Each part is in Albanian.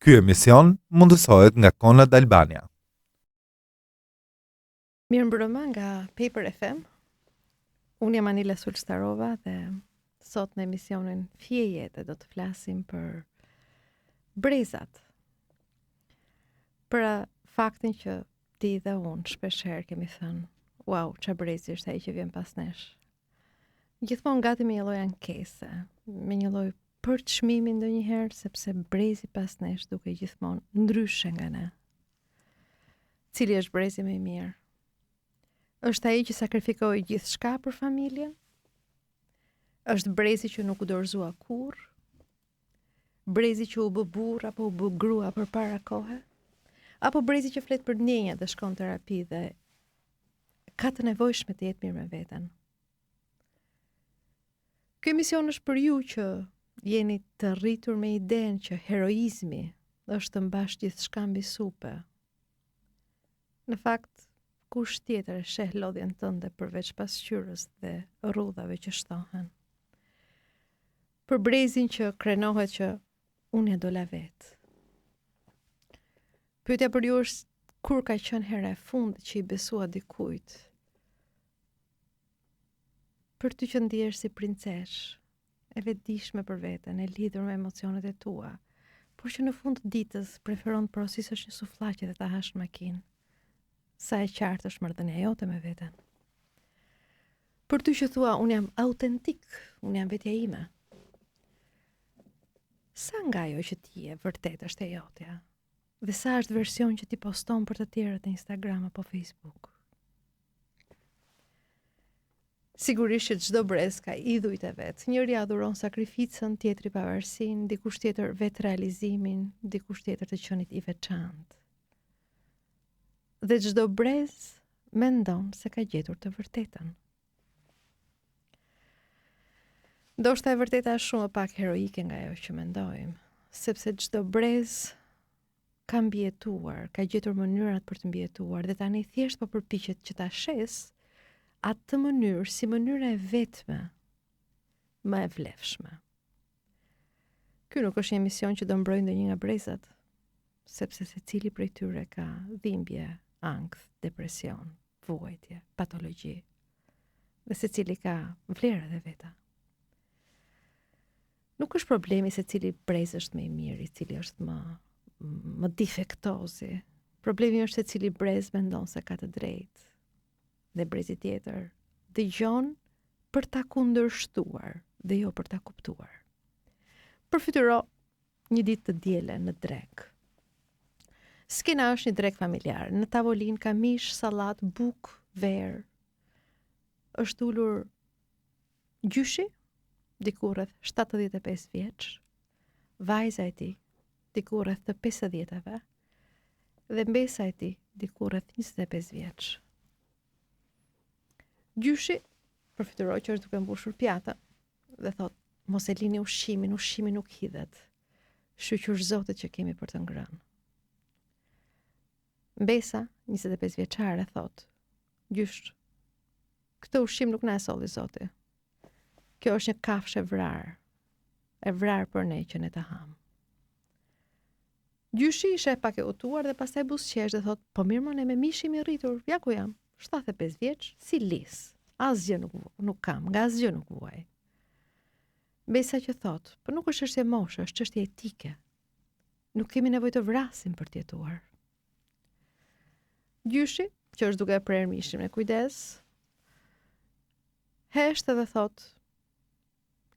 Ky emision mundësohet nga Konrad Albania. Mirëmbrëma nga Paper FM. Unë jam Anila Sulstarova dhe sot në emisionin Fije Jete do të flasim për brezat. Për faktin që ti dhe unë shpeshherë kemi thënë, wow, ç'a brezi është ai që vjen pas nesh. Gjithmonë gati me një lloj ankese, me një lloj për çmimin ndonjëherë, sepse brezi pas nesh duke gjithmonë ndryshe nga ne. Cili është brezi më i mirë? Është ai që sakrifikoi gjithçka për familjen? Është brezi që nuk u dorëzua kurrë? Brezi që u bë burr apo u bë grua përpara kohe? Apo brezi që flet për ndjenja dhe shkon terapi dhe ka të nevojshme të jetë mirë me veten? Ky emision është për ju që jeni të rritur me idenë që heroizmi është të mbash gjithçka mbi supe. Në fakt, kush tjetër e sheh lodhjen tënde përveç pasqyrës dhe rrudhave që shtohen? Për brezin që krenohet që unë ja dola vetë. Pyetja për ju është kur ka qenë hera e fundit që i besua dikujt? Për ty që ndihesh si princesh, e vetëdijshme për veten, e lidhur me emocionet e tua, por që në fund të ditës preferon të porosisësh një sufllaqe dhe ta hash në makinë. Sa e qartë është marrëdhënia jote me veten. Për ty që thua, unë jam autentik, unë jam vetja ime. Sa nga ajo që ti je vërtet është e jotja? Dhe sa është version që ti poston për të tjerët në Instagram apo Facebook? Sigurisht që çdo brez ka idhujt e vet. Njëri adhuron sakrificën, tjetri pavarësinë, dikush tjetër vetë realizimin, dikush tjetër të qenit i veçantë. Dhe çdo brez mendon se ka gjetur të vërtetën. Ndoshta e vërteta është shumë pak heroike nga ajo që mendojmë, sepse çdo brez ka mbijetuar, ka gjetur mënyrat për të mbijetuar dhe tani thjesht po përpiqet që ta shes atë mënyrë si mënyra e vetme më e vlefshme. Ky nuk është një emision që do mbrojë ndonjë nga brezat, sepse secili prej tyre ka dhimbje, ankth, depresion, vuajtje, patologji. Dhe secili ka vlerat e veta. Nuk është problemi se cili brez është më i miri, cili është më defektozi. Problemi është se cili brez mendon se ka të drejtë. Dhe brezi tjetër dëgjon për ta kundërshtuar dhe jo për ta kuptuar. Përfytyro një ditë të diele në drek. Skena është një drek familjar. Në tavolinë ka mish, sallat, bukë, verë. Është ulur gjyshi, diku rreth 75 vjeç, vajza e tij, diku rreth të 50-ave, dhe mbesa e tij, diku rreth 25 vjeç. Gjyshi përfytyroi që është duke mbushur pjata dhe thot, mos e lini ushqimin nuk hidhet. Shqyqur zotit që kemi për të ngrënë. Mbesa, 25 vjeçare, thot, gjysh, këtë ushqim nuk na e solli zoti. Kjo është një kafshë e vrarë për ne që ne ta ham. Gjyshi ishe pak e utuar dhe pastaj buzëqesh dhe thot, po mirë më ne me mishim i rritur, ja ku jam, 75 vjeç, si lis, asgjë nuk kam, nga asgjë nuk vuaj. Mbesa që thot, po nuk është çështje moshe, është çështje etike. Nuk kemi nevojë të vrasim për të jetuar. Gjyshi, që është duke prerë mishin me kujdes, hesht edhe thot,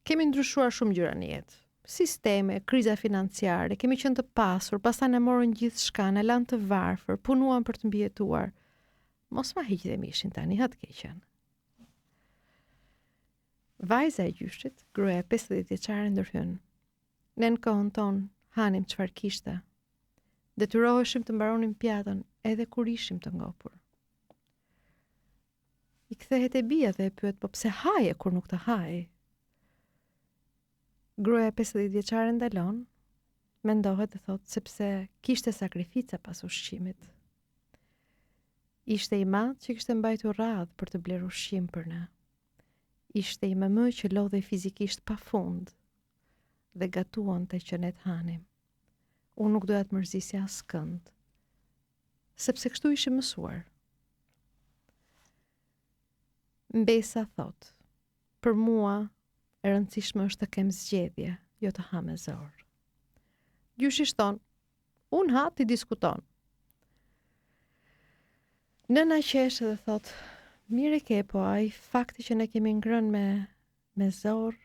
kemi ndryshuar shumë gjëra në jetë. Sisteme, kriza financiare, kemi qenë të pasur, pastaj na morën gjithçka, na lanë të varfër, punuan për të mbijetuar. Mos ma hiq dhe mishin tani, ha të keqen. Vajza e gjyshit, gruaja 50 vjeçare, ndërhyn. Ne në kohën tonë hanim çfarë kishte. Detyroheshim të mbaronim pjatën edhe kur ishim të ngopur. I kthehet e bia dhe e pyet, po pse haje kur nuk të haj? Gruaja 50 vjeçare ndalon, mendohet dhe thot sepse kishte sakrifica pas ushqimit. Ishte i madh që kishte mbajtur radhë për të bler ushqim për ne. Ishte i mëmë që lodhej fizikisht pa fund dhe gatuan të që ne të hanim. unë nuk doja të mërzisja askënd, sepse kështu ishim mësuar. Mbesa thot, për mua e rëndësishme është të kem zgjedhje, jo të ha me zor. Gjyshi shton, unë ha ti diskuton. Nëna qesh dhe thot, mire ke, po ai fakti që ne kemi ngrënë me zor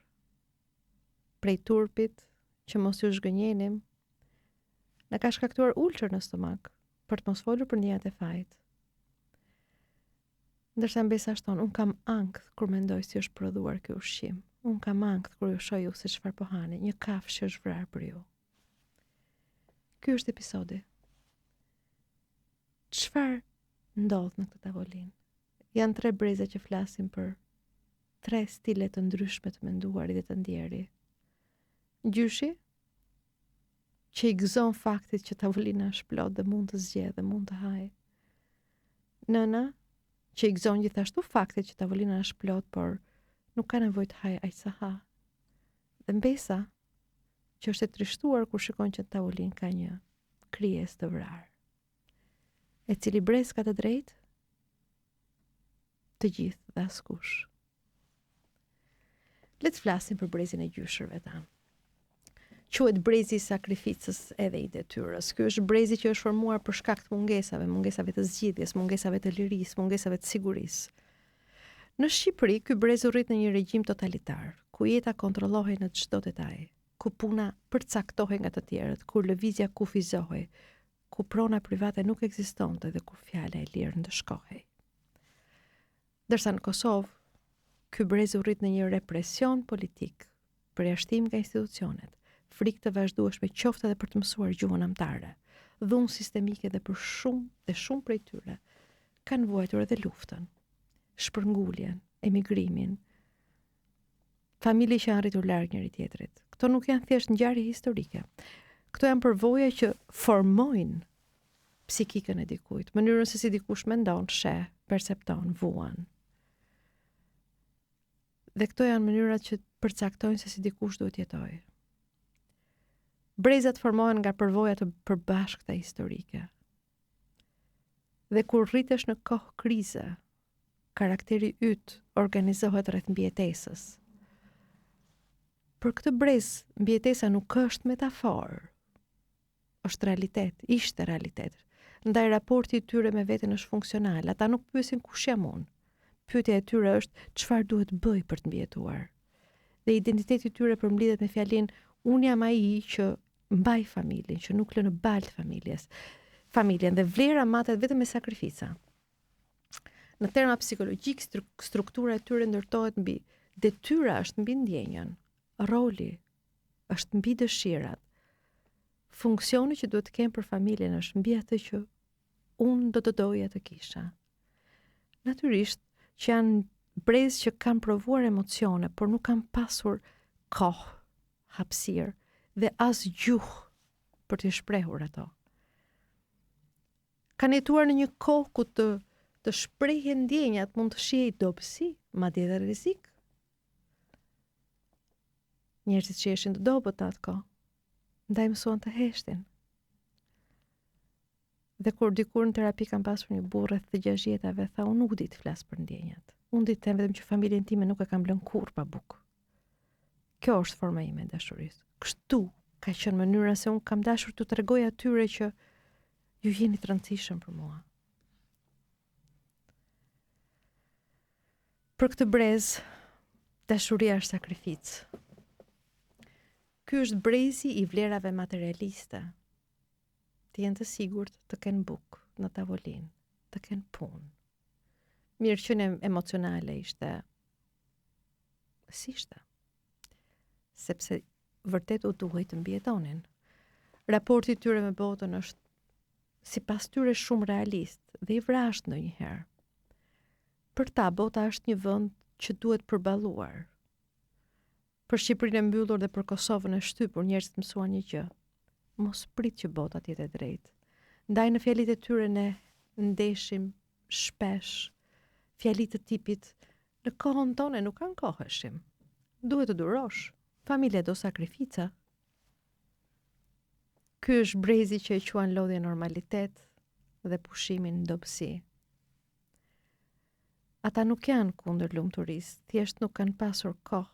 prej turpit, që mos ju zhgënjenim, na ka shkaktuar ulçër në stomak, për të mos folur për ndjenjat e fajit. Ndërsa Mbesa shton, unë kam ankth kur mendoj si është prodhuar ky ushqim. Unë kam ankth kur ju shoh ju se çfarë po hani, një kafshë që është vrarë për ju. Ky është episodi. Çfarë ndodh në këtë tavolinë? Janë 3 breza që flasin për 3 stile të ndryshme të menduarit dhe të ndjeri. Gjyshi, që i gëzon faktit që tavolina është plot dhe mund të zgjedhë dhe mund të hajë. Nëna, që i gëzon gjithashtu faktit që tavolina është plot, por nuk ka nevojë të hajë aq sa ha. Dhe Mbesa, që është e trishtuar kur shikon që tavolinë ka një krijesë të vrarë. E cili brez ka të drejtë? Të gjithë dhe askush. Le të flasim për brezin e gjyshërve tanë. Quhet brezi i sakrificës edhe i detyrës. Ky është brezi që është formuar për shkak të mungesave të zgjidhjes, mungesave të lirisë, mungesave të sigurisë. Në Shqipëri, ky brez u rrit në një regjim totalitar, ku jeta kontrollohej në çdo detaj, ku puna përcaktohej nga të tjerët, ku lëvizja kufizohej, ku prona private nuk ekzistonte dhe ku fjala e lirë ndëshkohej. Ndërsa në Kosovë, ky brez u rrit në një represion politik, përjashtim nga institucionet, frikë të vazhdueshme qoftë edhe për të mësuar gjuhën amtare, dhunë sistemike dhe për shumë prej tyre kanë vuajtur edhe luftën, shpërnguljen, emigrimin, familje që janë rritur larg njëri tjetrit. Këto nuk janë thjesht ngjarje historike. Këto janë përvoja që formojnë psikikën e dikujt, mënyrën se si dikush mendon, sheh, percepton, vuan. Dhe këto janë mënyrat që përcaktojnë se si dikush duhet jetojë. Brezat formohen nga përvoja të përbashkëta historike. Dhe kur rritesh në kohë krize, karakteri yt organizohet rreth mbijetesës. Për këtë brez, mbijetesa nuk është metaforë, është realitet, ishte realitet. Ndaj raporti i tyre me veten është funksional, ata nuk pyesin kush jam unë. Pyetja e tyre është çfarë duhet bëj për të mbijetuar. Dhe identiteti i tyre përmbledhet me fjalinë unë jam ai që mbaj familjen, që nuk lë në balë familjen dhe vlera matet vetëm me sakrifica. Në terma psikologjik, struktura e tyre ndërtohet mbi detyra është mbi ndjenjën, roli është mbi dëshirat, funksioni që duhet të kem për familjen është mbi atë që unë do të doja të kisha. Natyrisht që janë brez që kanë provuar emocione, por nuk kanë pasur kohë, hapësirë dhe as gjuhë për të shprehur ato. Kanë jetuar në një kohë ku të shprehjen ndjenjat mund të shihej dobësi, madje edhe rrezik. Njerëzit që ishin të dobët atë kohë, ndaj mësuan të heshtin. Dhe kur dikur në terapi kam pasur një burrë të 60-tave, tha unë nuk di të flas për ndjenjat. Unë di të them vetëm që familjen time nuk e kam lënë kurrë pa bukë. Kjo është forma ime e dashurisë. Kështu ka qenë mënyra se unë kam dashur t'u tregoj atyre që ju jeni të rëndësishëm për mua. Për këtë brez, dashuria është sakrificë. Ky është brezi i vlerave materialiste. Të jenë të sigurt të kenë bukë në tavolinë, të kenë punë. Mirëqenie emocionale ishte sepse vërtet u duhej të mbijetonin. Raporti tyre me botën është sipas tyre shumë realist dhe i vrasht ndonjëherë. Për ta, bota është një vend që duhet përballuar. Për Shqipërinë e mbyllur dhe për Kosovën e shtypur, njerëzit mësuan një gjë. Mos prit që bota të jetë e drejtë. Ndaj në fjalit e tyre ne ndeshim shpesh fjalit të tipit në kohën tonë nuk kanë kohëshim. Duhet të durosh. Familja do sakrifica. Ky është brezi që e quan lodhje normalitet dhe pushimin dobësi. Ata nuk janë kundër lumturisë, thjesht nuk kanë pasur kohë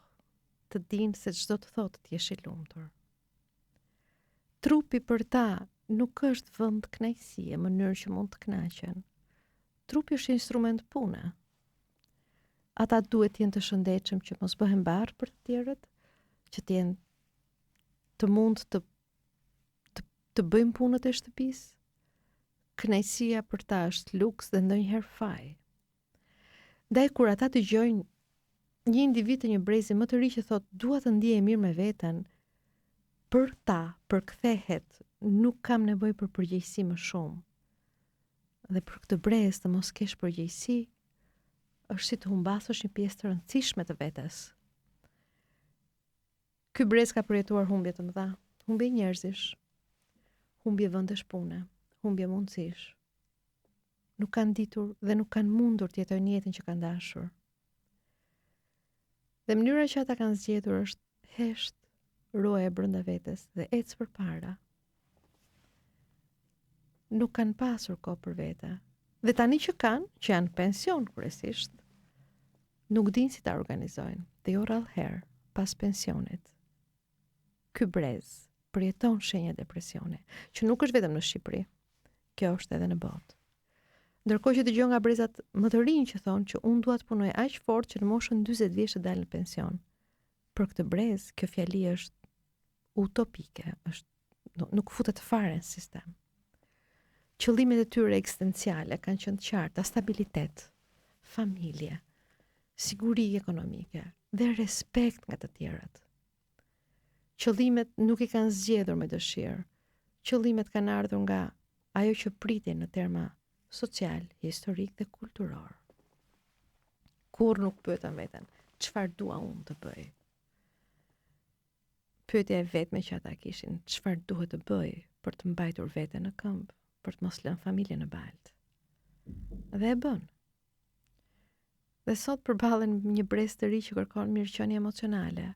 të dinë se çdo të thotë të jesh i lumtur. Trupi për ta nuk është vend kënaqësie, mënyrë që mund të kënaqen. Trupi është instrument pune. Ata duhet të jenë të shëndetshëm që mos bëhen barë për të tjerët, që të jenë të mund të bëjmë punët e shtëpisë. Kënaqësia për ta është luks dhe ndonjëherë faj. Ndaj kur ata dëgjojnë një individ të një brezi më të ri që thotë dua të ndiej mirë me veten, për ta përkthehet, nuk kam nevojë për përgjegjësi më shumë. Dhe për këtë brez të mos kesh përgjegjësi, është si të humbasësh një pjesë të rëndësishme të vetes. Ky brez ka përjetuar humbje të mëdha, humbje njerëzish, humbje vendesh pune, humbje mundësish. Nuk kanë ditur dhe nuk kanë mundur të jetojnë jetën që kanë dashur. Dhe mënyra që ata kanë zgjedhur është hesht, roje brenda vetes dhe ec përpara. Nuk kanë pasur kohë për vete. Dhe tani që kanë, që janë pension kryesisht, nuk dinë si ta organizojnë. Dhe jo rrallëherë, pas pensionit, ky brez përjeton shenja depresione, që nuk është vetëm në Shqipëri, kjo është edhe në botë. Ndërkohë që dëgjoj nga brezat më të rinj që thonë që unë dua të punoj aq fort që në moshën 40 vjeç të dal në pension. Për këtë brez, kjo fjali është utopike, nuk futet fare në sistem. Qëllimet e tyre ekzistenciale kanë qenë të qarta, stabilitet, familje, siguri ekonomike dhe respekt nga të tjerët. Qëllimet nuk i kanë zgjedhur me dëshirë. Qëllimet kanë ardhur nga ajo që pritin në terma social, historik dhe kulturor. Kur nuk pyetën veten, çfarë dua unë të bëj? Pyetja e vetme që ata kishin, çfarë duhet të bëj për të mbajtur veten në këmbë, për të mos lënë familjen në baltë. Dhe e bën. Dhe sot përballen një brez të ri që kërkon mirëqenie emocionale.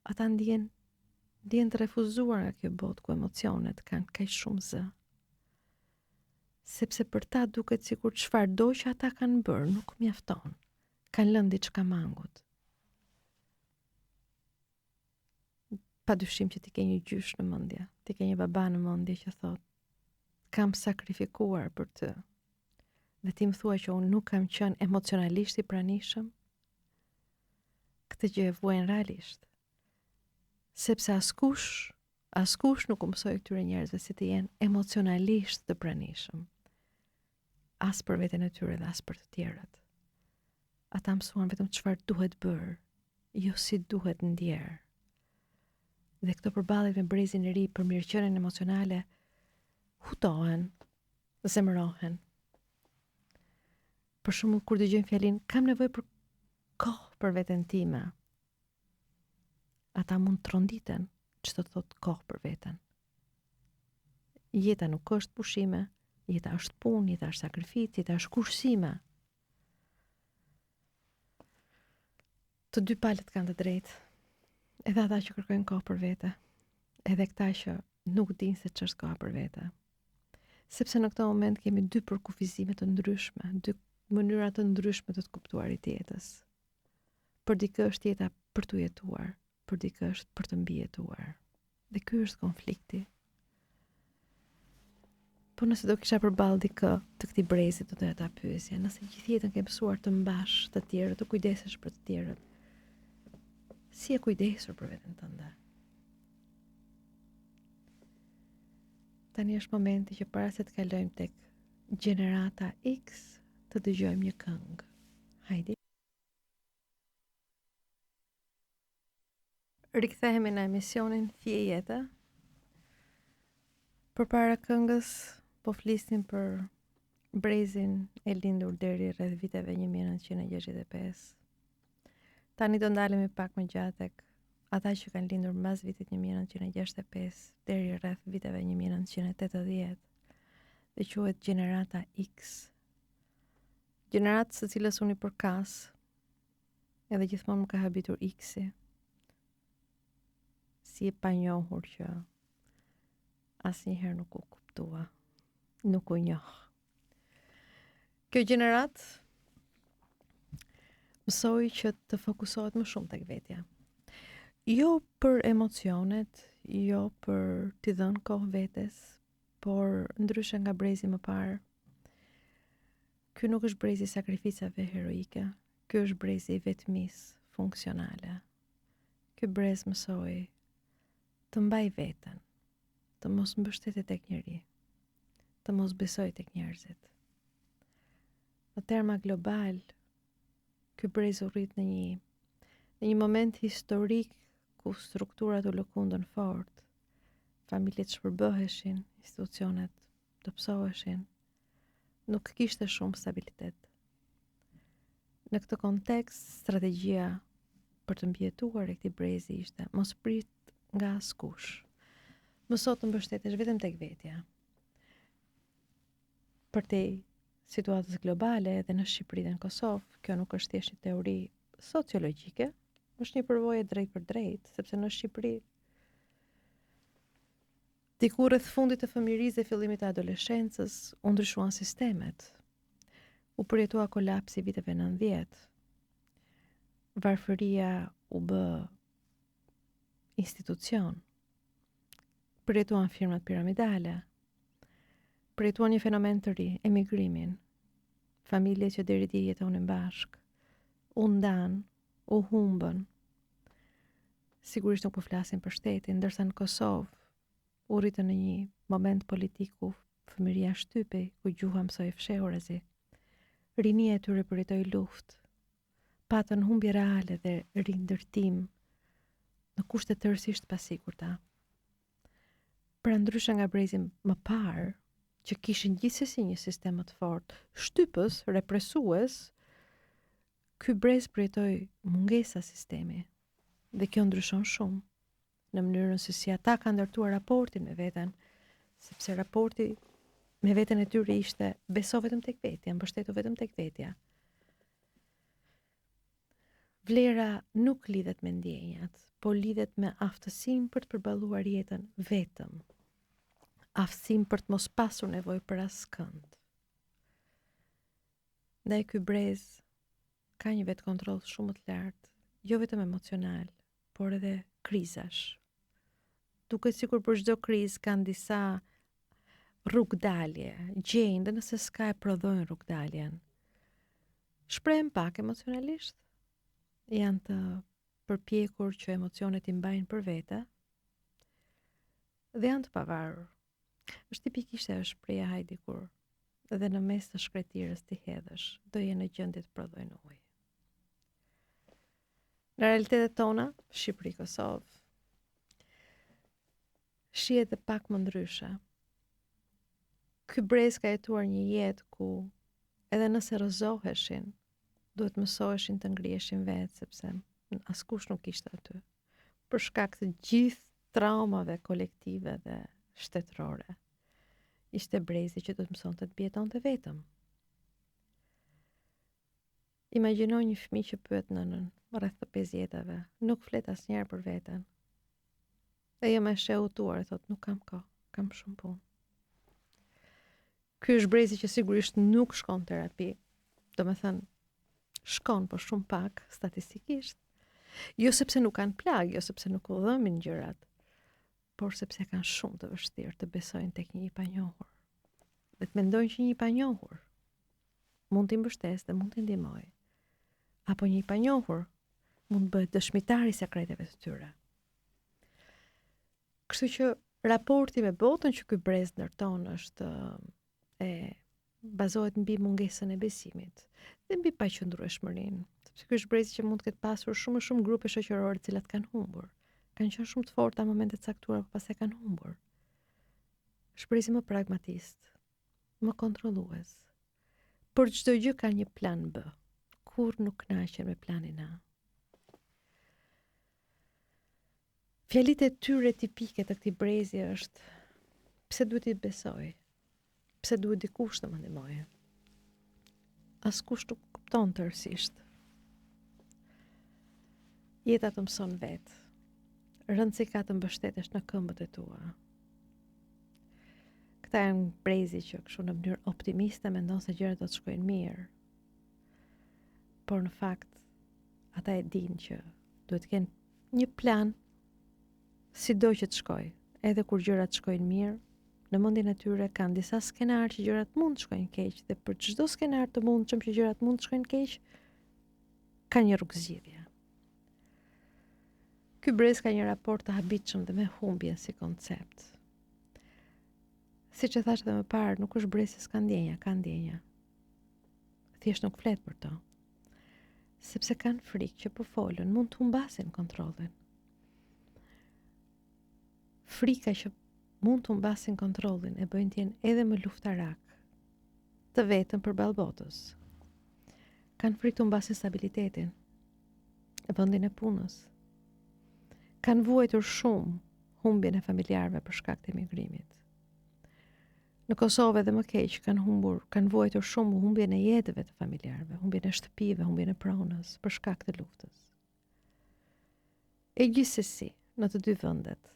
Ata ndjen të refuzuar nga kjo botë ku emocionet kanë kaq shumë zë. Sepse për ta duket sikur çfarë do që ata kanë bërë nuk mjafton. Kanë lënë diçka mangut. Padyshim që ti ke një gjysh në mendje, ti ke një baba në mendje që thotë kam sakrifikuar për të. Dhe ti më thua që unë nuk kam qenë emocionalisht i pranishëm? Këtë gjë e vuajnë realisht. Sepse askush nuk u mësoi këtyre njerëzve si të jenë emocionalisht të pranishëm. As për veten e tyre dhe as për të tjerët. Ata mësuan vetëm çfarë duhet bërë, jo si duhet ndjerë. Dhe këto përballje me brezin e ri për mirëqenien emocionale hutohen, zemërohen. Për shembull kur dëgjojnë fjalin kam nevojë për kohë për veten time. Ata mund të tronditen çdo të thotë kohë për veten. Jeta nuk është pushime, jeta është punë, jeta është sakrificë, jeta është kursime. Të dy palët kanë të drejtë. Edhe ata që kërkojnë kohë për vete, edhe këta që nuk dinë se ç'është koha për vete. Sepse në këtë moment kemi dy përkufizime të ndryshme, dy mënyra të ndryshme të kuptuarit të jetës. Për dikë është jeta për të jetuar, për dikë është për të mbijetuar. Dhe ky është konflikti. Po nëse do kisha përballë dikë të këtij brezi, do doja ta pyesja, nëse gjithë jetën ke mësuar të mbash të tjerët, të kujdesesh për të tjerët, si e kujdesur për veten tënde? Tani është momenti që para se të kalojmë tek gjenerata X, të dëgjojmë një këngë. Hajde. Rikthehemi në emisionin Fije Jete. Përpara këngës po flisnim për brezin e lindur deri rreth viteve 1965. Tani do ndalemi pak më gjatë tek ata që kanë lindur mbas vitit 1965 deri rreth viteve 1980 dhe quhet gjenerata X. Gjeneratës së cilës unë i përkas, edhe gjithmonë më ka habitur X-i. Si e panjohur që asnjëherë nuk u kuptua, nuk u njoh. Kjo gjenerat mësoi që të fokusohet më shumë tek vetja. Jo për emocionet, jo për t'i dhënë kohë vetes, por ndryshe nga brezi më parë, ky nuk është brezi i sakrificave heroike, ky është brezi i vetmisë funksionale. Ky brez mësoi të mbaj veten, të mos mbështetet tek njeri, të mos besoj tek njerëzit. Në terma global, ky brez u rrit në një moment historik ku strukturat u lëkundën fort, familjet shpërbëheshin, institucionet dobësoheshin, nuk kishte shumë stabilitet. Në këtë kontekst, strategjia për të mbijetuar e këtij brezi ishte mos prit nga askush. Mëso të mbështetesh vetëm tek vetja. Për te situatës globale edhe në Shqipëri dhe në Kosovë, kjo nuk është thjesht një teori sociologjike, është një përvojë drejt për drejt, sepse në Shqipëri diku rreth fundit të fëmijërisë dhe fillimit të adoleshencës u ndryshuan sistemet. U përjetua kolapsi i viteve 90. Varfëria u bë institucion. Përjetuan firmat piramidale. Përjetuan një fenomen të ri, emigrimin. Familje që deri dje jetonin bashk, u ndan, u humbën. Sigurisht nuk po flasim për shtetin, ndërsa në Kosovë u rritën në një moment politik ku fëmijëria shtypej, ku gjuha mësoi fshehurazi. Rinia e tyre përjetoi luftë, patën humbje reale dhe rindërtim në kushte tërësisht pasigurta. Pra ndryshe nga brezi më parë, që kishin gjithsesi një sistem më të fortë, shtypës, represues, ky brez përjetoi mungesa sistemi. Dhe kjo ndryshon shumë në mënyrën se si ata kanë ndërtuar raportin me veten, sepse raporti me veten e tyre ishte beso vetëm tek vetja, mbështetu vetëm tek vetja. Vlera nuk lidhet me ndjenjat, po lidhet me aftësinë për të përballuar jetën vetëm. Aftësinë për të mos pasur nevojë për askënd. Ndaj ky brez ka një vetë kontroll shumë të lartë, jo vetëm emocional, por edhe krizash. Duket sikur për çdo krizë kanë disa rrugdalje, gjejnë dhe nëse s'ka e prodhojnë rrugdaljen. Shprehen pak emocionalisht, janë të përpjekur që emocionet i mbajnë për vete dhe janë të pavarur. Është tipikisht e shpreha hajde kur edhe në mes të shkretirës të hedhësh, do jenë në gjendje të prodhojnë ujë. Në realitetet tona, Shqipëri, Kosovë, shihet dhe pak më ndryshe. Ky brez ka jetuar një jetë ku edhe nëse rrëzoheshin, duhet mësoheshin të ngriheshin vetë, sepse askush nuk ishte aty. Për shkak të gjithë traumave kolektive dhe shtetërore. Ishte brezi që do të mësonte të mbijetonte vetëm. Imagjino një fëmijë që pyet nënën rreth të 5 jetave, nuk flet asnjëherë për veten. E jo më shëutuar, thot, nuk kam kohë, kam shumë punë. Ky është brezi që sigurisht nuk shkon terapi. Do me thënë, shkon, po shumë pak, statistikisht. Jo sepse nuk kanë plagë, jo sepse nuk u dhëmin gjërat, por sepse kanë shumë të vështirë të besojnë tek një i panjohur. Dhe të mendojnë që një i panjohur mund t'i mbështesë dhe mund t'i ndihmojë. Apo një i panjohur mund bëhet dëshmitar i sekreteve të tyre. Kështu që raporti me botën që ky brez ndërton është bazohet mbi mungesën e besimit dhe mbi paqëndrueshmërinë. Sepse ky është brezi që mund të ketë pasur shumë grupe shoqërore të cilat kanë humbur. Kanë qenë shumë të forta në momente të caktuara, por pastaj kanë humbur. Është brezi më pragmatist, më kontrollues. Për çdo gjë ka një plan B. Kur nuk kënaqen me planin A. Fjalit e tyre tipike të këtij brezi është pse duhet i besoj? Pse duhet dikush të më ndihmojë? Askush nuk kupton tërësisht. Jeta të mëson vetë. Rëndësi ka të mbështetesh në këmbët e tua. këta janë brezi që kështu në mënyrë optimiste mendon se gjërat do të shkojnë mirë. Por në fakt ata e dinë që duhet të kenë një plan sido që të shkojë, edhe kur gjërat shkojnë mirë, në mendjen e tyre kanë disa skenar që gjërat mund të shkojnë keq dhe për çdo skenar të mundshëm që gjërat mund të shkojnë keq, ka një rrugë zgjidhje. Ky brez ka një raport të habitshëm dhe me humbjen si koncept. Siç e thash edhe më parë, nuk është brez që s'ka ndjenja, ka ndjenja. Thjesht nuk flet për to. Sepse kanë frikë që po folën, mund të humbasin kontrollin. Frika që mund të humbasin kontrollin e bëjnë të jenë edhe më luftarak të vetëm përballë botës. Kanë frikë të humbasin stabilitetin e vendin e punës. Kanë vuajtur shumë humbjen e familjarëve për shkak të emigrimit. Në Kosovë edhe më keq kanë vuajtur shumë humbjen e jetëve të familjarëve, humbjen e shtëpive, humbjen e pronës për shkak të luftës. E gjithsesi, në të dy vendet,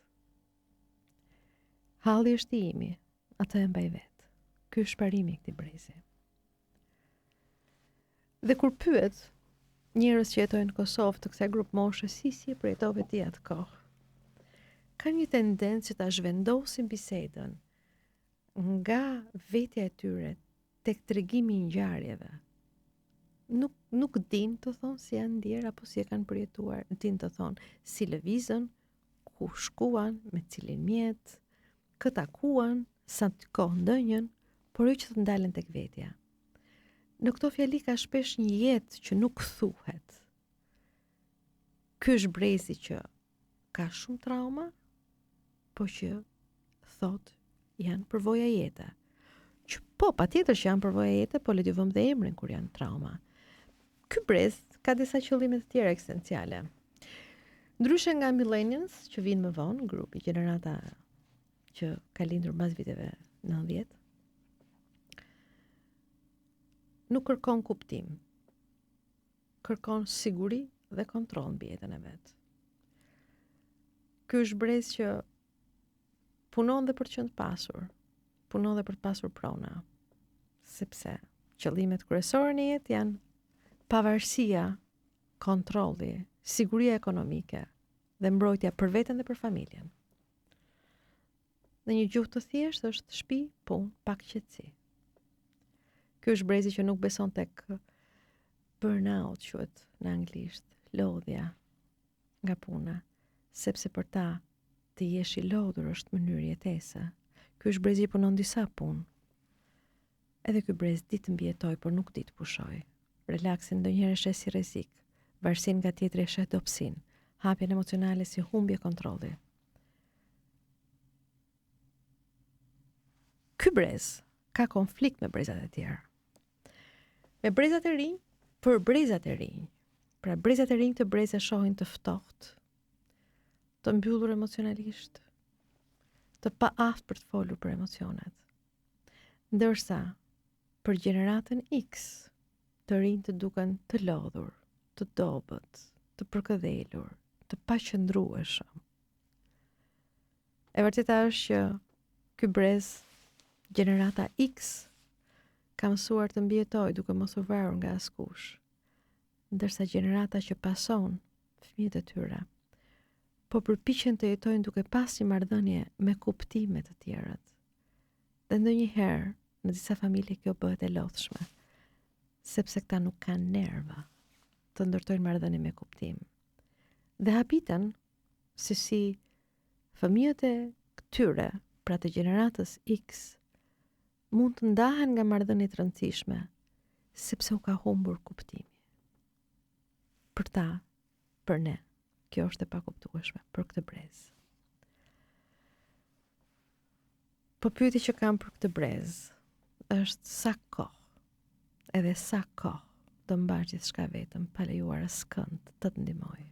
halli është i imi, atë e mbaj vetë. Ky është parimi i këtij brezi. Dhe kur pyet njerëz që jetojnë në Kosovë të kësaj grup moshe si e përjetove ti atë kohë, kanë një tendencë që ta zhvendosin bisedën nga vetja e tyre tek tregimi i ngjarjeve. Nuk din të thonë si janë ndier apo si e kanë përjetuar, din të thonë si lëvizën, ku shkuan, me cilin mjet, kë takuan, sa të kohë ndënjën, por jo që të ndalen tek vetja. Në këto fjali ka shpesh një jetë që nuk thuhet. Ky është brezi që ka shumë trauma, po që thot janë përvoja jete. Që po, patjetër që janë përvoja jete, po le të vëmë dhe emrin kur janë trauma. Ky brez ka disa qëllime të tjera ekzistenciale. Ndryshe nga millennials që vinë më vonë, grupi gjenerata që ka lindur mbas viteve 90, nuk kërkon kuptim. Kërkon siguri dhe kontroll mbi jetën e vet. Ky është brez që punon dhe për të qenë pasur, punon dhe për të pasur prona, sepse qëllimet kryesore në jetë janë pavarësia, kontrolli, siguria ekonomike dhe mbrojtja për veten dhe për familjen. Në një gjuhë të thjeshtë është shtëpi, punë, pak qetësi. Ky është brezi që nuk beson tek burnout, quhet në anglisht, lodhja nga puna, sepse për ta të jesh i lodhur është mënyrë jetese. Ky është brezi që punon disa punë. Edhe ky brez ditë mbijetoj, por nuk ditë pushoj. Relaksin ndonjëherë shes si rrezik, varësinë nga tjetri e shes dobësinë, hapjen emocionale si humbje kontrolli. Ky brez ka konflikt me brezat e tjerë. Me brezat e rinj, për brezat e rinj. Pra brezat e rinj të breze shohin të ftohtë, të mbyllur emocionalisht, të pa aftë për të folur për emocionet. Ndërsa, për gjeneratën X, të rinj të duken të lodhur, të dobët, të përkëdhelur, të paqëndrueshëm. E vërteta është që ky brez, gjenerata X, ka mësuar të mbijetoj duke mos u varur nga askush, ndërsa gjenerata që pason, fëmijët e tyre, po përpiqen të jetojnë duke pas një marrëdhënie me kuptime të tjerët. Dhe ndonjëherë në disa familje kjo bëhet e lodhshme, sepse këta nuk kanë nerva të ndërtojnë marrëdhënie me kuptim. Dhe habiten si fëmijët e këtyre, pra të gjeneratës X, mund të ndahen nga marrëdhëniet të rëndësishme, sepse u ka humbur kuptimi. Për ta, për ne, kjo është e pakuptueshme për këtë brez. Po pyetja që kam për këtë brez është sa kohë, edhe sa kohë do mbash gjithçka vetëm pa lejuar askënd të të ndihmojë.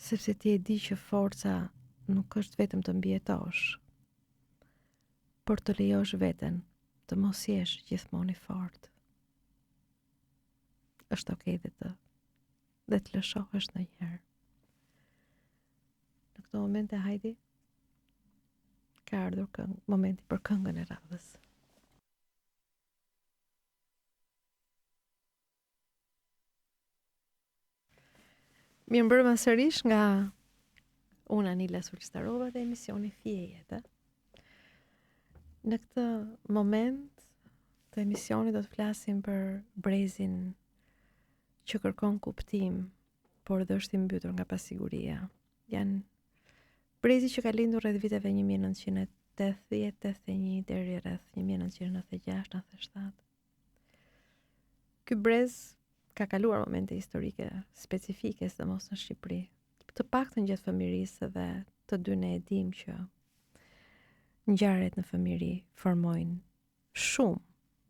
Sepse ti e di që forca nuk është vetëm të mbijetosh, por të lejosh veten të mos jesh gjithmonë i fortë. Është okay dhe të lëshohesh ndonjëherë. Në këto momente, hajde, ka ardhur momenti për këngën e radhës. Mirë mbrëma sërish nga unë Anila Sulstarova dhe emisioni Fije Jete. Në këtë moment të emisionit do të flasim për brezin që kërkon kuptim, por dhe është i mbytur nga pasiguria. Janë brezi që ka lindur rreth viteve 1980-81 deri rreth 1996-97. Ky brez ka kaluar momente historike specifike, sidomos në Shqipëri. Të paktën gjatë fëmirisë dhe të dy ne e dim që ngjarjet në fëmijëri formojnë shumë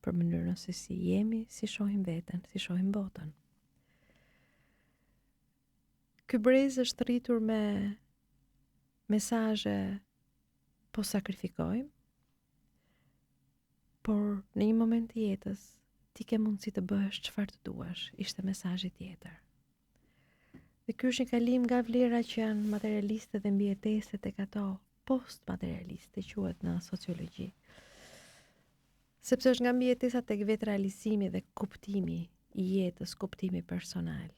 për mënyrën se si jemi, si shohim veten, si shohim botën. Ky brez është rritur me mesazhe po sakrifikojmë, por në një moment të jetës ti ke mundësi të bëhesh çfarë të duash, ishte mesazhi tjetër. Dhe ky është një kalim nga vlera që janë materialiste dhe mbijetese tek ato post-materialiste, quhet në sociologji. Sepse është nga mbijetesa tek vetë realizimi dhe kuptimi i jetës, kuptimi personal.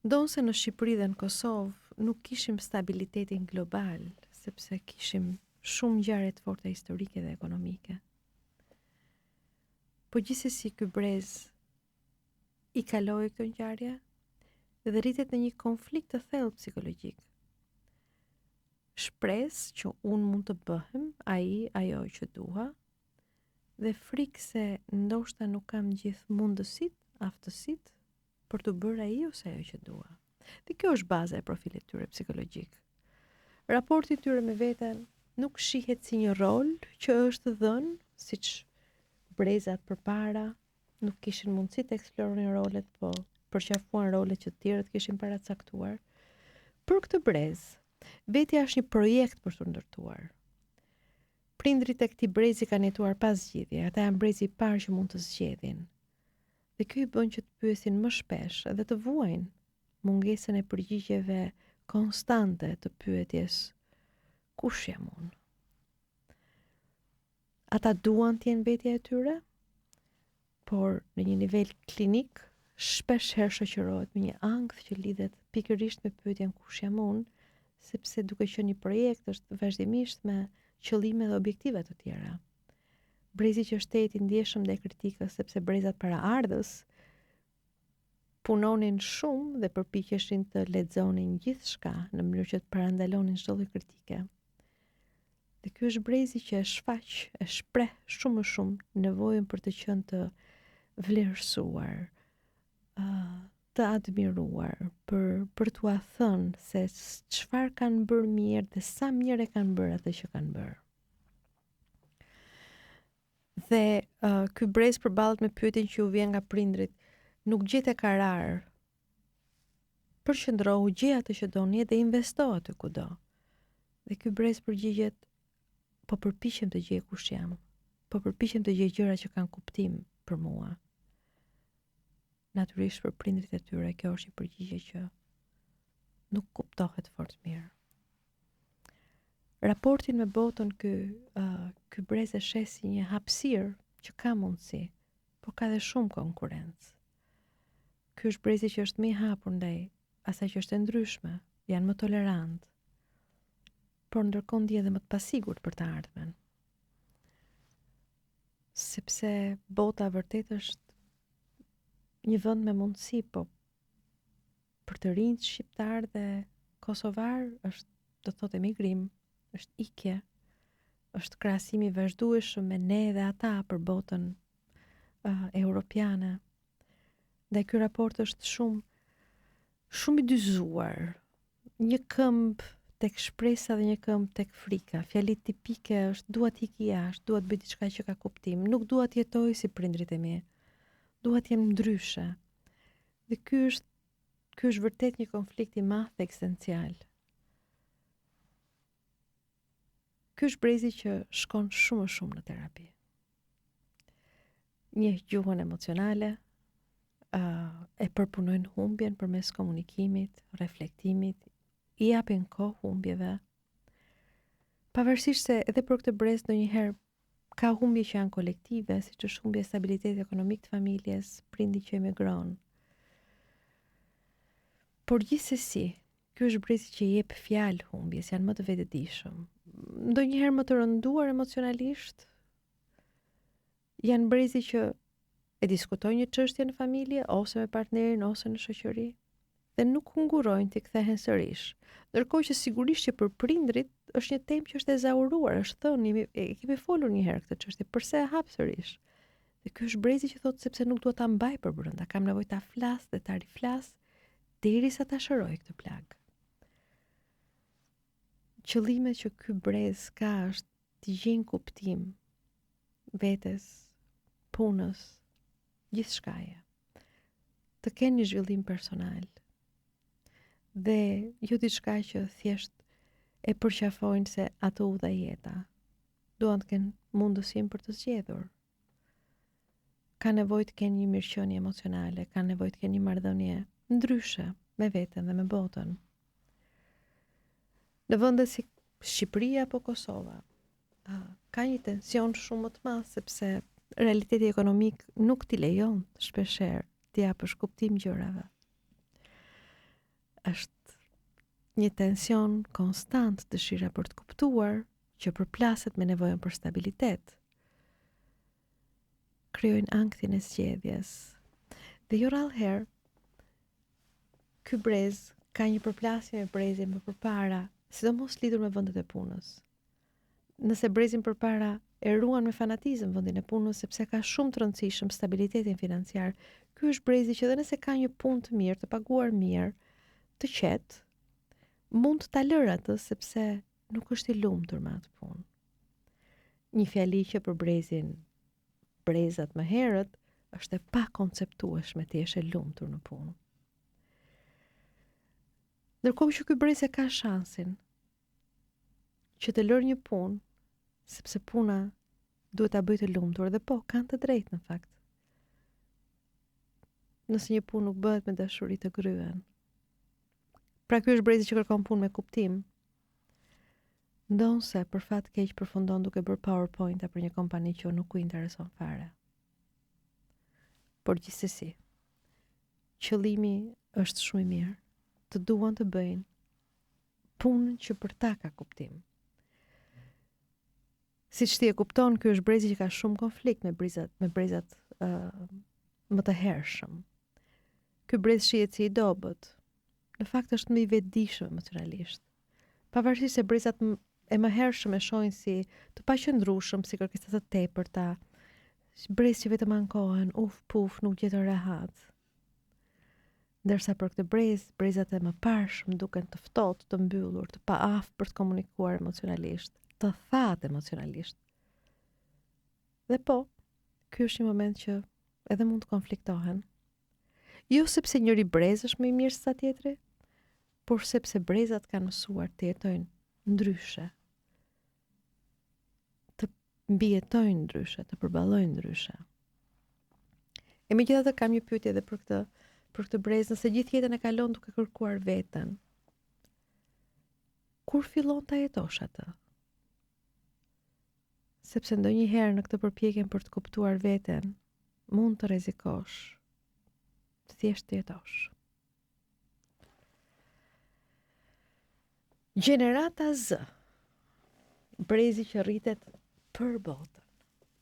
Ndonse në Shqipëri dhe në Kosovë nuk kishim stabilitetin global, sepse kishim shumë ngjarje të forta historike dhe ekonomike. Po gjithsesi ky brez i kaloi këto ngjarje dhe rritet në një konflikt të thellë psikologjik. Shpresë që unë mund të bëhem ai, ajo që dua, dhe frikë se ndoshta nuk kam gjithë mundësit, aftësit për të bërë ai ose ajo që dua. Dhe kjo është baza e profilit tyre psikologjik. Raporti tyre me veten nuk shihet si një rol që është dhënë, siç brezat përpara nuk kishin mundësi të eksploronin rolet, po përqafuan rolet që të tjerët kishin paracaktuar. Për këtë brez, vetja është një projekt për të ndërtuar. Prindrit e këtij brezi kanë jetuar pa zgjidhje, ata janë brezi i parë që mund të zgjedhin. Dhe ky i bën që të pyesin më shpesh dhe të vuajnë mungesën e përgjigjeve konstante të pyetjes kush jam unë? Ata duan të jenë vetja e tyre, por në një nivel klinik shpesh herë shoqërohet me një ankth që lidhet pikërisht me pyetjen kush jam unë, sepse duke qenë një projekt është vazhdimisht me qëllime dhe objektive të tjera. Brezi që është i ndjeshëm ndaj kritikës, sepse brezat paraardhës punonin shumë dhe përpiqeshin të lexonin gjithçka në mënyrë që të parandalonin çdo lloj kritike. Dhe ky është brezi që e shfaq, e shpreh shumë më shumë nevojën për të qenë të vlerësuar, të admiruar, për t'ua thënë se çfarë kanë bërë mirë dhe sa mirë e kanë bërë atë që kanë bërë. Dhe ky brez përballet me pyetjen që u vjen nga prindrit, nuk gjet e karar. Përqendrohu, gjej atë që doni dhe investo aty ku do. Dhe ky brez përgjigjet, po përpiqem të gjej kush jam. Po përpiqem të gjej gjëra që kanë kuptim për mua. Natyrisht për prindrit e tyre kjo është një përgjigje që nuk kuptohet fort mirë. Raportin me botën ky brez e sheh si një hapësirë që ka mundësi, por ka dhe shumë konkurrencë. Ky është brezi që është më i hapur ndaj asaj që është e ndryshme, janë më tolerant, por ndërkohë ndjen edhe më të pasigurt për të ardhmen. Sepse bota vërtet është një vend me mundësi, po për të rinjt shqiptar dhe kosovar është, do të thotë, emigrim, është ikje, është krahasimi vazhdueshëm me ne dhe ata për botën europiane. Dhe ky raport është shumë i dyzuar. Një këmbë tek shpresa dhe një këmbë tek frika. Fjalit tipike është dua të iki jashtë, dua të bëj diçka që ka kuptim, nuk dua të jetoj si prindrit e mi. Dua të jem ndryshe. Dhe ky është vërtet një konflikt i madh ekzistencial. Ky është brezi që shkon shumë në terapi. Njeh gjuhën emocionale, e përpunojnë humbjen përmes komunikimit, reflektimit, i japin kohë humbjeve. Pavarësisht se edhe për këtë brez ndonjëherë ka humbje që janë kolektive, siç është humbja e stabilitetit ekonomik të familjes, prindi që emigron. Por gjithsesi, ky është brezi që jep fjalë humbjes, janë më të vetëdijshëm. Ndonjëherë më të rënduar emocionalisht, janë brezi që e diskutojnë një çështje në familje, ose me partnerin, ose në shoqëri, dhe nuk ngurojnë të kthehen sërish. Ndërkohë që sigurisht që për prindrit është një temë që është e zauruar, është thënë, e kemi folur një herë këtë çështje, pse e hap sërish? Dhe ky është brezi që thotë sepse nuk dua ta mbaj për brenda, kam nevojë ta flas dhe ta riflas derisa ta shëroj këtë plag. Qëllimi që ky brez ka është të gjejnë kuptim vetes, punës, gjithçkaje. Të kenë një zhvillim personal. Dhe jo diçka që thjesht e përqafojnë se ato u dha jeta. Duan të kenë mundësinë për të zgjedhur. Ka nevojë të kenë një mirëqenie emocionale, ka nevojë të kenë një marrëdhënie ndryshe me veten dhe me botën. Në vende si Shqipëria apo Kosova, ka një tension shumë më të madh sepse realiteti ekonomik nuk t'i lejon shpeshherë t'i japësh kuptim gjërave. Është një tension konstant, dëshira për të kuptuar që përplaset me nevojën për stabilitet. Krijojnë ankthin e zgjedhjes. Dhe jo rallëherë ky brez ka një përplasje me brezin më përpara, sidomos lidhur me vendet e punës. Nëse brezin përpara e ruan me fanatizëm vendin e punës sepse ka shumë të rëndësishëm stabilitetin financiar, ky është brezi që edhe nëse ka një punë të mirë, të paguar mirë, të qetë, mund të ta lërë atë sepse nuk është i lumtur me atë punë. Një fjali që për brezat më herët është e pakonceptueshme të jesh e lumtur në punë. Ndërkohë që ky brez e ka shansin që të lërë një punë, sepse puna duhet ta bëjë të lumtur, dhe po, kanë të drejtë në fakt. Nëse një punë nuk bëhet me dashuri të gryen. Pra ky është brezi që kërkon punë me kuptim. Ndonse për fat keq përfundon duke bërë PowerPoint për një kompani që nuk u intereson fare. Por gjithsesi, qëllimi është shumë i mirë. Të duan të bëjnë punën që për ta ka kuptim. Siç ti e kupton, ky është brezi që ka shumë konflikt me brezat më të hershëm. Ky brez shihet si i dobët. Në fakt është më i vetëdijshëm emocionalisht. Pavarësisht se brezat e më hershëm e shohin si të paqëndrueshëm, si kërkesa të tepërta, brez që vetëm ankohen, uf puf, nuk gjetën rehat. Ndërsa për këtë brezat e mëparshëm duken të ftohtë, të mbyllur, të paaftë për të komunikuar emocionalisht, të thatë emocionalisht. Dhe po, ky është një moment që edhe mund të konfliktohen. Jo sepse njëri brez është më i mirë se sa tjetri, por sepse brezat kanë mësuar të jetojnë ndryshe, të mbijetojnë ndryshe, të përballojnë ndryshe. E megjithatë kam një pyetje edhe për këtë brez, nëse gjithë jetën e kalon duke kërkuar veten. Kur fillon ta jetosh atë? Sepse ndonjëherë në këtë përpjekjen për të kuptuar veten, mund të rrezikosh të thjesht të jetosh. Gjenerata Z, brezi që rritet për botën.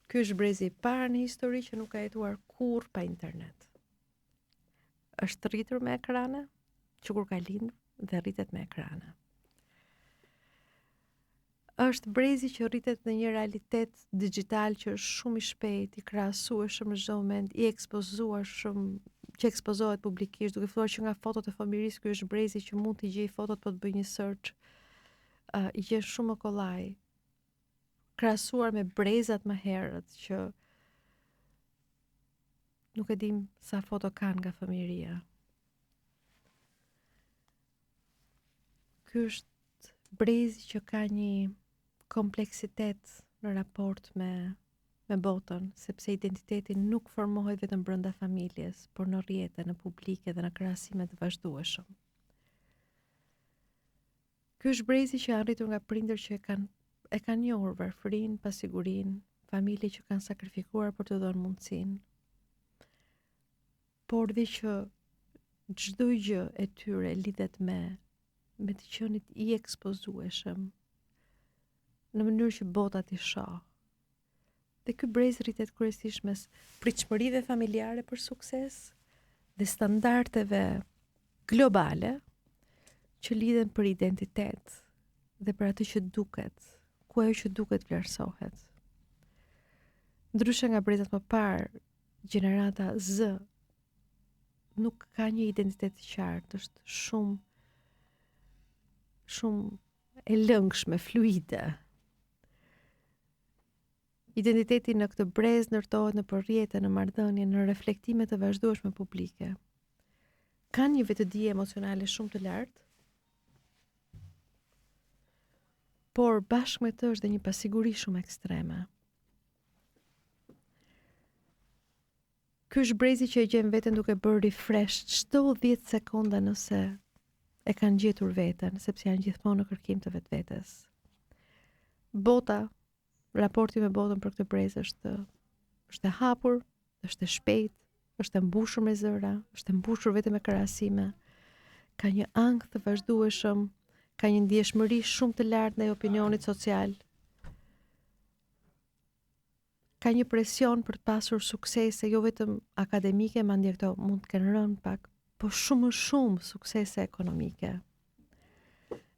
Ky është brezi i parë në histori që nuk ka jetuar kurrë pa internet. Është rritur me ekrane, që kur ka lindur dhe rritet me ekrane. Është brezi që rritet në një realitet digital që është shumë i shpejt, i krahasueshëm në çdo moment, i ekspozuar shumë, që ekspozohet publikisht, duke filluar që nga fotot e fëmijërisë. Ky është brezi që mund t'i gjej fotot po të bëj një search, i gjen shumë më kollaj, krahasuar me brezat më herët që nuk e dim sa foto kanë nga fëmijëria. Ky është brezi që ka një kompleksitet në raport me botën, sepse identiteti nuk formohet vetëm brenda familjes, por në rrjete, në publike dhe në krahasime të vazhdueshëm. Ky është brezi që janë rritur nga prindër që e kanë njohur varfërinë, pasigurinë, familje që kanë sakrifikuar për të dhënë mundësinë. Por dhe që çdo gjë e tyre lidhet me të qenit I ekspozueshëm në mënyrë që bota t'i shoh. Dhe ky brez rritet kryesisht mes pritshmërive familjare për sukses dhe standardeve globale që lidhen për identitet dhe për atë që duket, ku ajo që duket vlerësohet. Ndryshe nga brezat më parë, gjenerata Z nuk ka një identitet të qartë, është shumë e lëngshme, fluide. Identiteti në këtë brez ndërtohet në përrjete, në marrëdhënie, në reflektime të vazhdueshme publike. Kanë një vetëdije emocionale shumë të lartë, por bashkë me të është dhe një pasiguri shumë ekstreme. Ky është brezi që e gjen veten duke bërë refresh çdo 10 sekonda nëse e kanë gjetur veten, sepse janë gjithmonë në kërkim të vetvetes. Bota, raporti me botën për këtë brez është e hapur, është e shpejtë, është e mbushur me zëra, është e mbushur vetëm me krahasime. Ka një ankth të vazhdueshëm, ka një ndjeshmëri shumë të lartë ndaj opinionit social. Ka një presion për të pasur suksese, jo vetëm akademike, madje këto mund të kenë rënë pak, po shumë suksese ekonomike.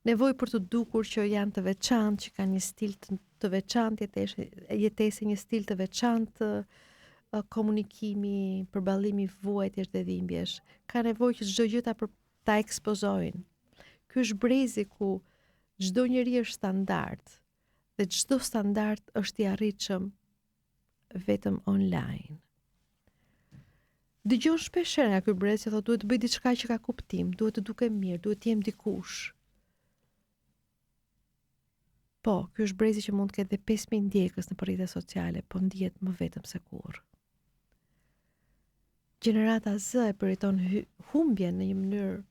Nevojë për të dukur që janë të veçantë, që kanë një stil të veçantë jetese, një stil të veçantë komunikimi, përballimi vuajtjesh dhe dhimbjesh. Ka nevojë që çdo gjë ta ekspozojnë. Ky është brezi ku çdo njeri është standard dhe çdo standard është I arritshëm vetëm online. Dëgjon shpesh nga ky brez që thotë duhet të bëj diçka që ka kuptim, duhet të dukem mirë, duhet të jem dikush. Po, ky është brezi që mund të ketë dhe 5000 ndjekës në rrjetet sociale, po ndihet më vetëm se kurrë. Gjenerata Z e përjeton humbjen në një mënyrë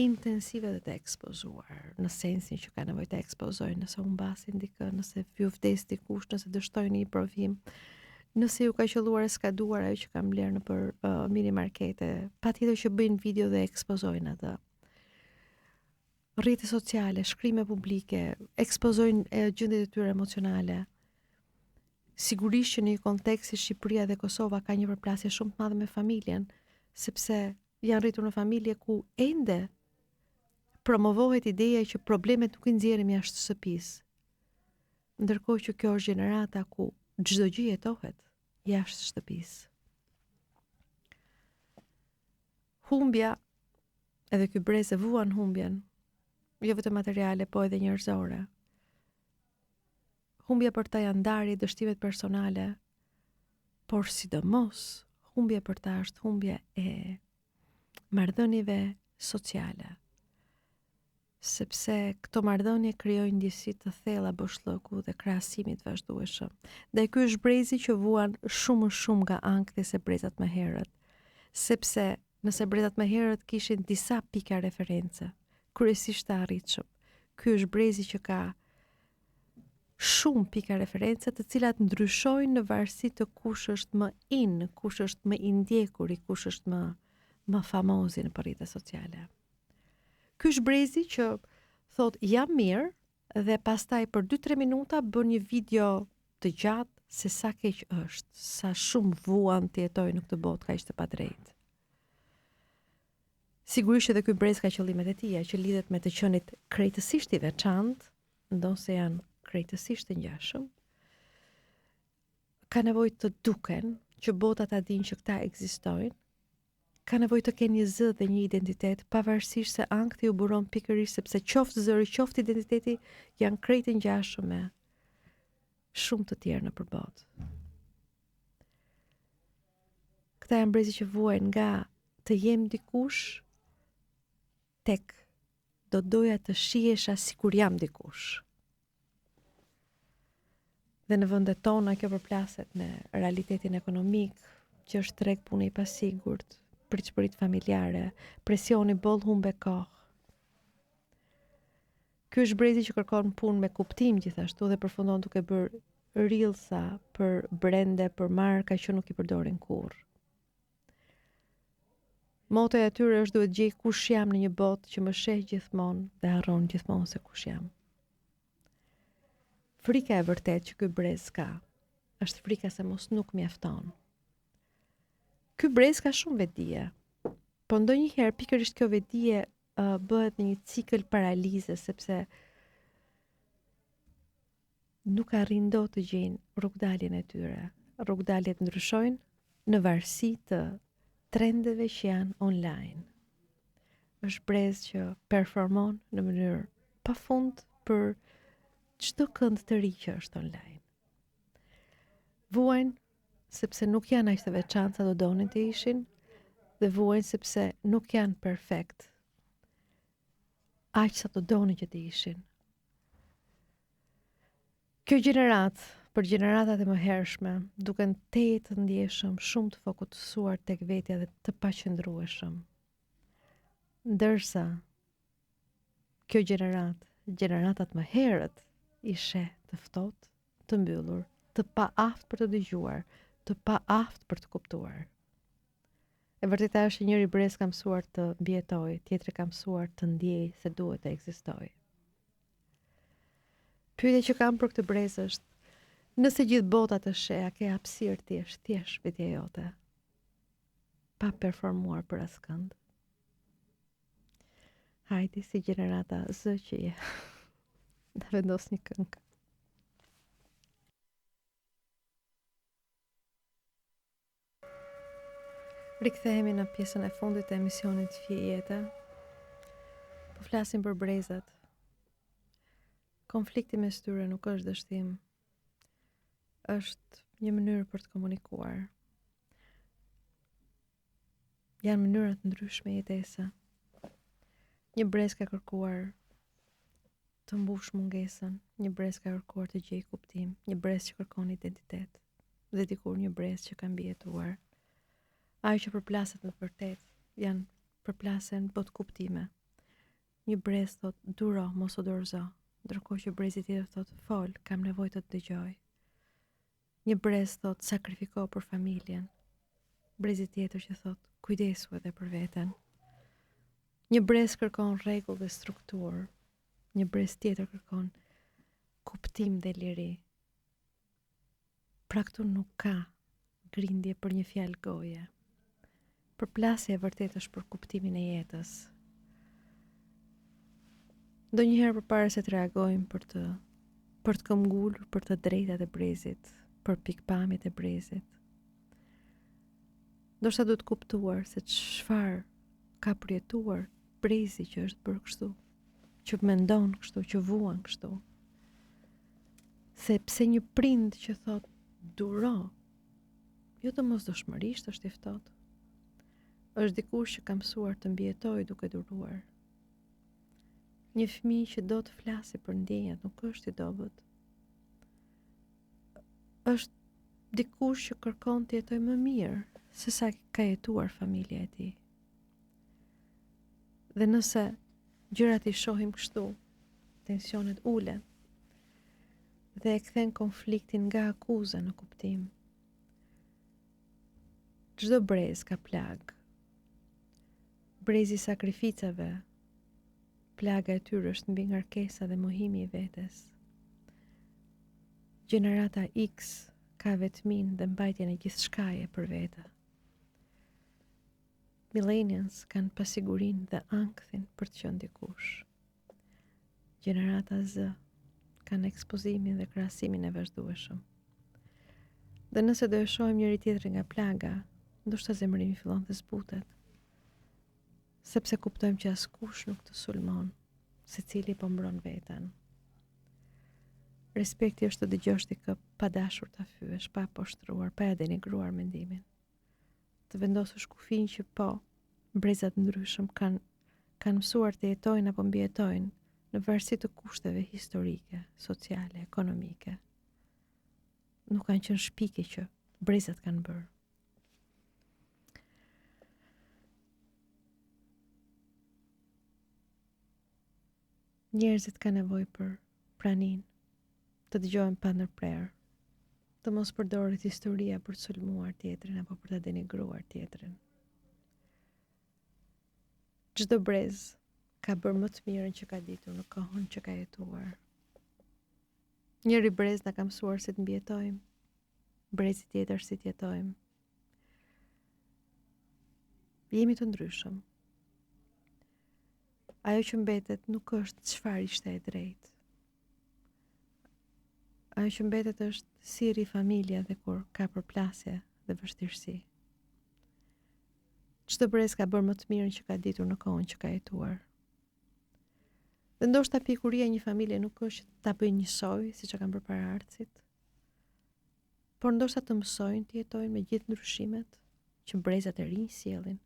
intensive dhe të ekspozuar, në sensin që ka nevojë të ekspozojnë nëse u mbasin dikë, nëse ju vdes dikush, nëse dështojnë një provim, nëse ju ka qelluar e skaduar ajo që ka mbledhur nëpër mini markete, patjetër që bëjnë video dhe ekspozojnë atë. Rrjete sociale, shkrime publike, ekspozojnë gjendjet e tyre emocionale. Sigurisht që në një kontekst si Shqipëria dhe Kosova ka një përplasje shumë të madhe me familjen, sepse janë rritur në familje ku ende promovohet ideja që problemet nuk I nxjerrim jashtë shtëpisë. Ndërkohë që kjo është gjenerata ku çdo gjë jetohet jashtë shtëpisë. Humbja, edhe ky brez e vuan humbjen, jo vetëm materiale, po edhe njerëzore. Humbja për ta janë ndarje dështimet personale, por sidomos humbja për ta është humbja e marrëdhënieve sociale. Sepse këto marrëdhënie krijojnë ndjesi të thella boshllëku dhe krahasimit vazhdueshëm. Dhe ky është brezi që vuan shumë nga ankthi se brezat më herët. Sepse nëse brezat më herët kishin disa pika reference, kryesisht të arritshëm, ky është brezi që ka shumë pika reference të cilat ndryshojnë në varësi të kush është më in, kush është më I ndjekuri, kush është më famozi në rrjetet sociale. Ky është brezi që thot jam mirë dhe pastaj për 2-3 minuta bën një video të gjatë se sa keq është, sa shumë vuan të jetojë në këtë botë kaq të padrejtë. Sigurisht edhe ky brez ka qëllimet e tija që lidhet me të qenit krejtësisht I veçantë, ndonse janë krejtësisht të ngjashëm. Ka nevojë të duken, që bota ta dinë që këta ekzistojnë. Ka nevojë të kenë një zë dhe një identitet, pavarësisht se ankthi u buron pikërisht sepse qoftë zëri, qoftë identiteti janë krejt të ngjashëm me shumë të tjerë në përbot. Këta janë brezi që vuajnë nga të jem dikush tek do doja të shihesha sikur jam dikush. Dhe në vendet tona kjo përplaset me realitetin ekonomik, që është treg pune I pasigurt, pritshmëritë familjare, presioni boll humbe kohë. Ky është brezi që kërkon punë me kuptim gjithashtu dhe përfundon duke bërë reelsa për brende, për marka që nuk I përdorin kurrë. Motoja e tyre është duhet gjej kush jam në një botë që më sheh gjithmonë dhe harron gjithmonë se kush jam. Frika e vërtet që ky brez ka, është frika se mos nuk mjafton. Ky brez ka shumë vetdije, po ndonjëherë pikërisht kjo vetdije bëhet në një cikël paralize sepse nuk arrin dot të gjejnë rrugdaljen e tyre. Rrugdaljet ndryshojnë në varësi të trendeve që janë online. Është brez që performon në mënyrë pafund për çdo kënd të ri që është online. Vuajnë sepse nuk janë aq të veçantë sa do donin të ishin dhe vuajnë sepse nuk janë perfekt aq sa të donin që të ishin. Kjo gjenerat, për gjeneratat e mëhershme, duken të ndjeshëm, shumë të fokusuar tek vetja dhe të paqëndrueshëm. Ndërsa kjo gjeneratat më herët ishe të ftohtë, të mbyllur, të pa aftë për të dëgjuar, të pa aftë për të kuptuar. E vërteta është që njëri brez ka mësuar të mbijetoj, tjetri ka mësuar të ndjej se duhet të ekzistoj. Pyetja që kam për këtë brez është, nëse gjithë bota të sheh, a ke hapësirë ti është thjesht vetja jote, pa performuar për askënd? Hajde si gjenerata Z që je, da vendos një këngë. Rikthehemi në pjesën e fundit të emisionit Fije. Po flasim për brezat. Konflikti mes tyre nuk është dështim. Është një mënyrë për të komunikuar. Janë mënyra të ndryshme jetese. Një brez ka kërkuar të mbush mungesën, një brez ka kërkuar të gjejë kuptim, një brez që kërkon identitet, dhe dikur një brez që ka mbijetuar. Ajo që përplaset në të vërtet janë përplasen bot kuptime. Një brez thot duro, mos o dorëzo, ndërkohë që brezi tjetër thot fol, kam nevojë të të dëgjoj. Një brez thot sakrifiko për familjen. Brezi tjetër që thot kujdesu edhe për veten. Një brez kërkon rregull dhe strukturë. Një brez tjetër kërkon kuptim dhe liri. Pra këtu nuk ka grindje për një fjalë goje. Përplasja e vërtet është për kuptimin e jetës. Ndonjëherë përpara se të reagojmë për të këmbgulur për të drejtat e brezit, për pikpamjet e brezit. Ndoshta duhet kuptuar se çfarë ka përjetuar brezi që është bërë kështu, që mendon kështu, që vuan kështu. Sepse një prind që thot duro, jo të mosdoshmërisht është I ftohtë. Është dikush që ka mësuar të mbijetoj duke duruar. Një fëmijë që do të flasi për ndjenjat nuk është I dobët. Është dikush që kërkon të jetoj më mirë se sa ka jetuar familja e tij. Dhe nëse gjërat I shohim kështu, tensionet ulen dhe e kthen konfliktin nga akuza në kuptim. Çdo brez ka plag. Brezi I sakrificave, plaga e tyre është mbi ngarkesa dhe mohimi I vetes. Gjenerata X ka vetmin dhe mbajtjen e gjithçkaje për vete. Millennials kanë pasigurin dhe ankthin për të qenë dikush. Gjenerata Z kanë ekspozimin dhe krahasimin e vazhdueshëm. Dhe nëse do e shohim njëri tjetrin nga plaga, ndoshta zemrimi fillon të zbutet. Sepse kuptojmë që askush nuk të sulmon, secili po mbron veten. Respekti është të dëgjosh dikë pa dashur ta fyesh, pa poshtruar, pa denigruar mendimin. Të vendosësh kufin që po, brezat ndryshëm kanë mësuar të jetojnë apo mbijetojnë në varësi të kushteve historike, sociale, ekonomike. Nuk kanë qenë shpike që brezat kanë bërë. Njerëzit ka nevojë për pranin, të dëgjohen pa ndërprerë, të mos përdoret historia për të sulmuar tjetrin apo për të denigruar tjetrin. Çdo brez ka bërë më të mirën që ka ditur në kohën që ka jetuar. Njëri brez na ka mësuar si të mbijetojmë, brezi tjetër si të jetojmë. Jemi të ndryshëm. Ajo që mbetet nuk është çfarë ishte e drejtë. Ajo që mbetet është si rri familja dhe kur ka përplasje dhe vështirësi. Çdo brez ka bërë më të mirën që ka ditur në kohën që ka jetuar. Dhe ndoshta pikuria e një familje nuk është që ta bëjnë njësoj siç e kanë bërë paraardhësit, por ndoshta të mësojnë të jetojnë me gjithë ndryshimet që brezat e rinj sjellin,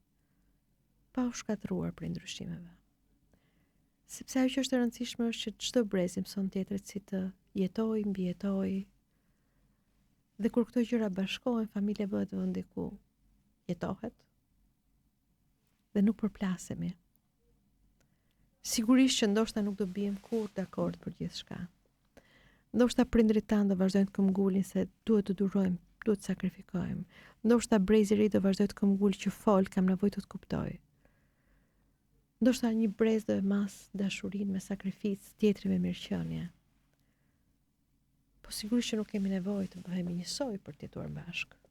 pa u shkatëruar prej ndryshimeve. Sepse ajo që është e rëndësishme është që çdo brez i mëson tjetrit si të jetojë, mbijetojë. Dhe kur këto gjëra bashkohen, familja bëhet vendi ku jetohet dhe nuk përplasemi. Sigurisht që ndoshta nuk do bijem kurrë dakord për gjithçka. Ndoshta prindrit tanë do vazhdojnë të këmbgulin se duhet të durojmë, duhet të sakrifikojmë. Ndoshta brezi i ri do vazhdojë të këmbgul që fol, kam nevojë të kuptoj. Ndoshta një brez do e mas dashurinë me sakrificë, tjetri me mirëqenie. Po sigurisht që nuk kemi nevojë të bëhemi njësoj për të jetuar bashkë.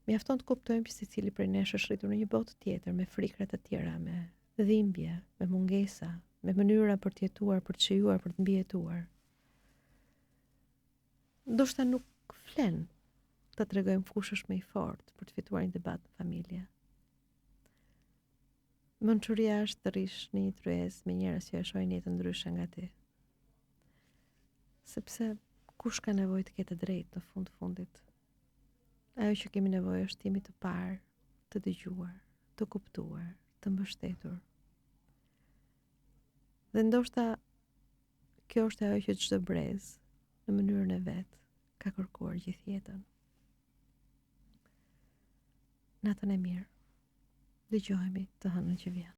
Mjafton të kuptojmë që secili prej nesh është rritur në një botë tjetër me frikra të tjera, me dhimbje, me mungesa, me mënyra për të jetuar, për të shijuar, për të mbijetuar. Ndoshta nuk flen të tregojmë kush është më i fortë për të fituar një debat në familje. Mençuria është të rish në një tryezë me njerëz që e shohin jetën ndryshe nga ti. Sepse kush ka nevojë të ketë drejtë në fund të fundit? Ajo që kemi nevojë është jemi të parë, të dëgjuar, të kuptuar, të mbështetur. Dhe ndoshta kjo është ajo që çdo brez në mënyrën e vet ka kërkuar gjithë jetën. Natën e mirë. Dëgjohemi të hënën që vjen.